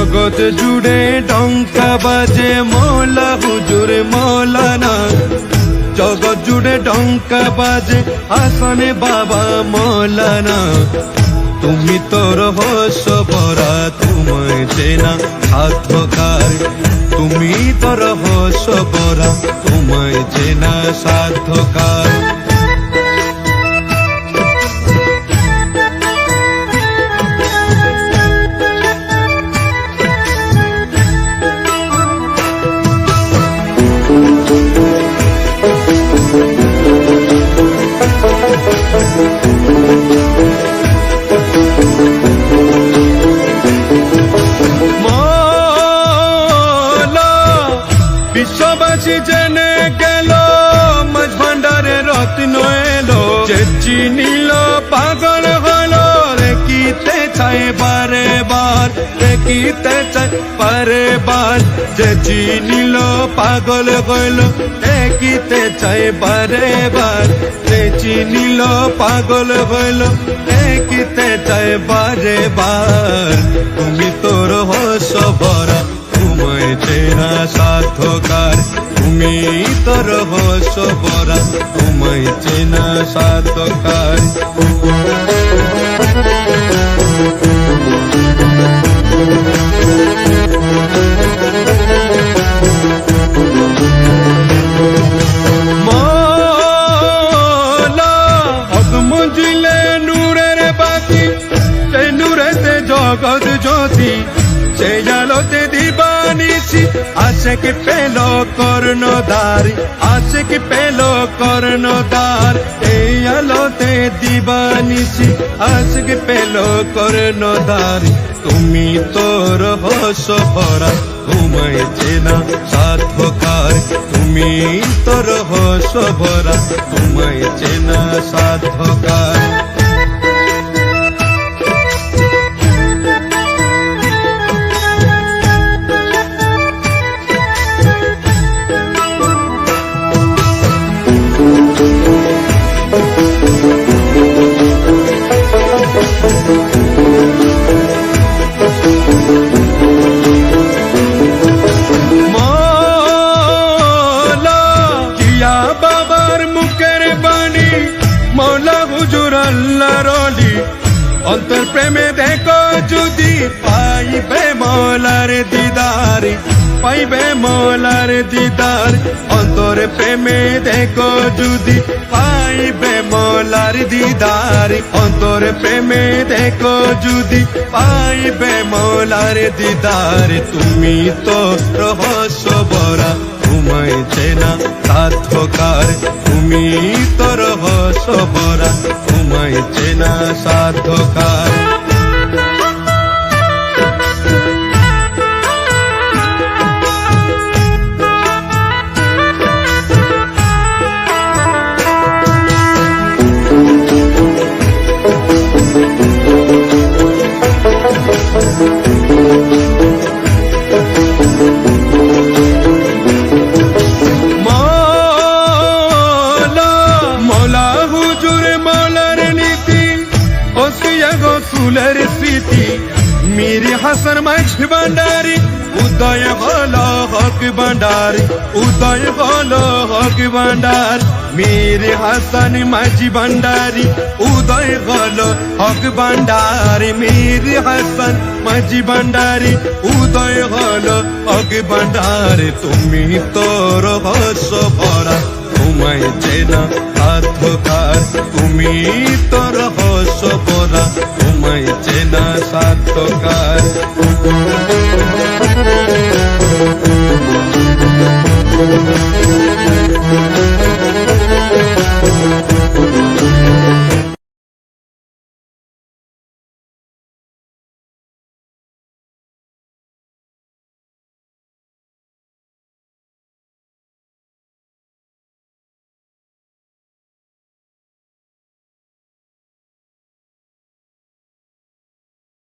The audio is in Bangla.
জগৎ জুড়ে ডঙ্কা বাজে মৌলা হুজুর মৌলানা, জগৎ জুড়ে ডঙ্কা বাজে হাসানে বাবা মৌলানা। তুমি তোর হস ভরা তোমায় চেনা সাধ্যকার, তুমি তোর হস ভরা তোমায় চেনা সাধ্যকার। বিশ্ববাসী জেনে গেল মাঝ ভান্ডারে রত্ন এলো, যে চিনিল পাগল হলো, দেখিতে চাই বারে বার, দেখিতে চাই বারে বার। যে চিনিল পাগল হলো, দেখিতে চাই বারে বার, যে চিনিল পাগল হলো, দেখিতে চাই বারে বার। তুমি তোর হস ভরা তোমায় চেনা সাধ্যকার, তুমি তোর হস ভরা তোমায় চেনা সাধ্যকার। মৌলা হক মঞ্জিলে নূরের বাতি, সেই নূরেতে জগৎ জ্যোতি, সেই আলোতে দিবানিশি আশিক পেল কর্ণধার, আশিক পেল কর্ণধার। এই আলোতে দিবানিশি আশিক পেল কর্ণধার। তুমি তোর হস ভরা তোমায় চেনা সাধ্যকার, তুমি তোর হস ভরা তোমায় চেনা সাধ্যকার। মৌলা হুজুর আল্লাহর ওলি, অন্তর প্রেমে দেখো যদি পাইবে মৌলার দিদার, পাইবে মৌলার দিদার। অন্তর প্রেমে দেখো যদি পাইবে মৌলার দিদার, অন্তর প্রেমে দেখো যদি পাইবে মৌলার দিদার। তুমি তো রহস্য ভরা তোমায় চেনা সাধ্যকার, তুমি তোর হস ভরা তোমায় চেনা সাধ্যকার। রসুলের স্মৃতি মীর হাসান মাঝি ভান্ডারি, উদয় হলো হক ভান্ডারি, উদয় হলো হক ভান্ডার। মীর হাসান মাঝি ভান্ডারি, উদয় হলো হক ভান্ডারি, মীর হাসান মাঝি ভান্ডারি, উদয় হলো হক ভান্ডারি। তুমি তোর হস ভরা তোমায় চেনা সাধ্যকার, তুমি তোর হস ভরা তোমায় চেনা সাধ্যকার।